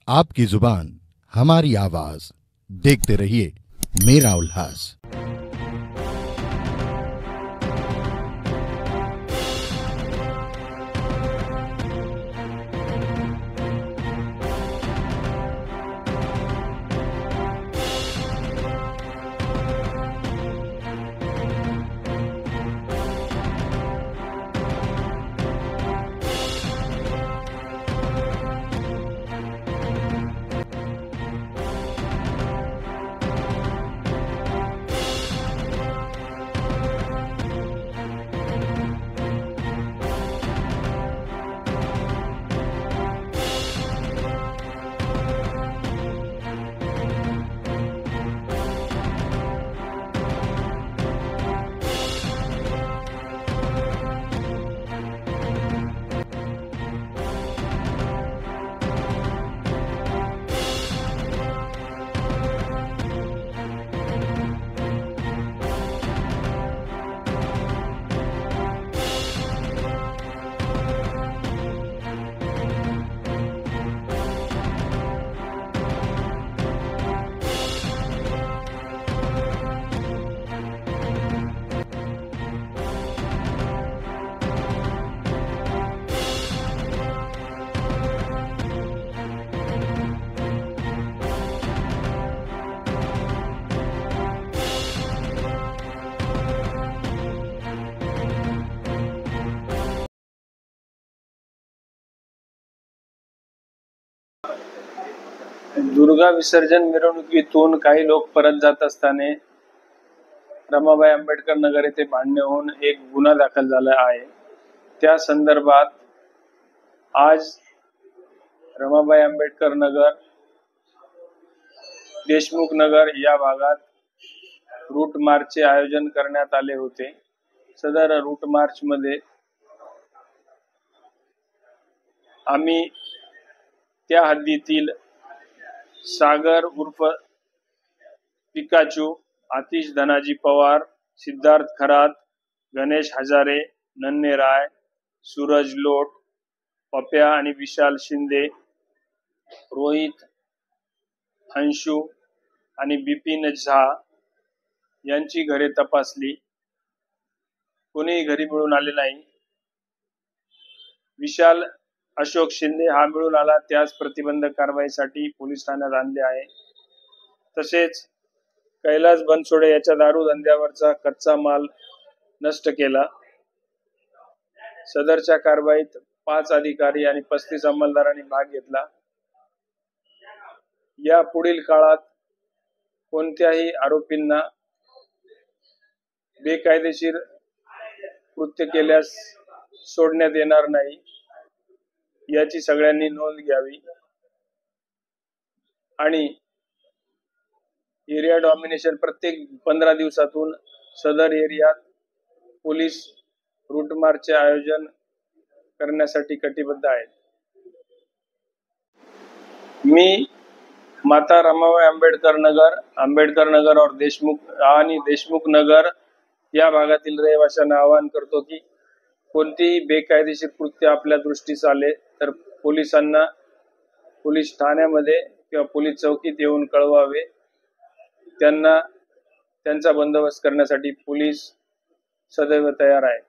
आपकी जुबान हमारी आवाज, देखते रहिए मेरा उल्लास। दुर्गा विसर्जन मिरवणुकीतून काही लोक परत जात असताना रमाबाई आंबेडकर नगर येथे भांडणे होऊन एक गुन्हा दाखल झाला आहे। त्या संदर्भात आज रमाबाई आंबेडकर नगर, देशमुख नगर या भागात रूट मार्चचे आयोजन करण्यात आले होते। सदर रूट मार्च मध्ये आम्ही त्या हद्दीतील सागर उर्फ पिकाचू, आतिश धनाजी पवार, सिद्धार्थ खरात, गणेश हजारे, नन्हे राय, सूरज लोट, पप्या आणि विशाल शिंदे, रोहित, अंशु आणि बिपिन झा यांची घरे तपासली। कोणीही घरी मिळून आले नाही। विशाल अशोक शिंदे हा मिळून आला, त्यास प्रतिबंधक कारवाईसाठी पोलीस ठाण्यात आणले आहे। तसेच कैलास बनसोडे याच्या दारू धंद्यावरचा कच्चा माल नष्ट केला। सदरच्या कारवाईत 5 अधिकारी आणि 35 अंमलदारांनी भाग घेतला। या पुढील काळात कोणत्याही आरोपींना बेकायदेशीर कृत्य केल्यास सोडण्यात येणार नाही, याची सगळ्यांनी नोंद घ्यावी। आणि एरिया डॉमिनेशन प्रत्येक 15 दिवसातून सदर एरियात पोलीस रूट मार्चचे आयोजन करण्यासाठी कटिबद्ध आहेत। मी माता रमाबाई आंबेडकर नगर और देशमुख नगर या भागातील रहिवाशांना आवाहन करतो की कोणतीही बेकायदेशीर कृत्य आपल्या दृष्टीस आले तर पोलिसांना पोलीस ठाण्यामध्ये किंवा पोलीस चौकीत येऊन कळवावे। त्यांचा बंदोबस्त करण्यासाठी पोलीस सदैव तयार आहे।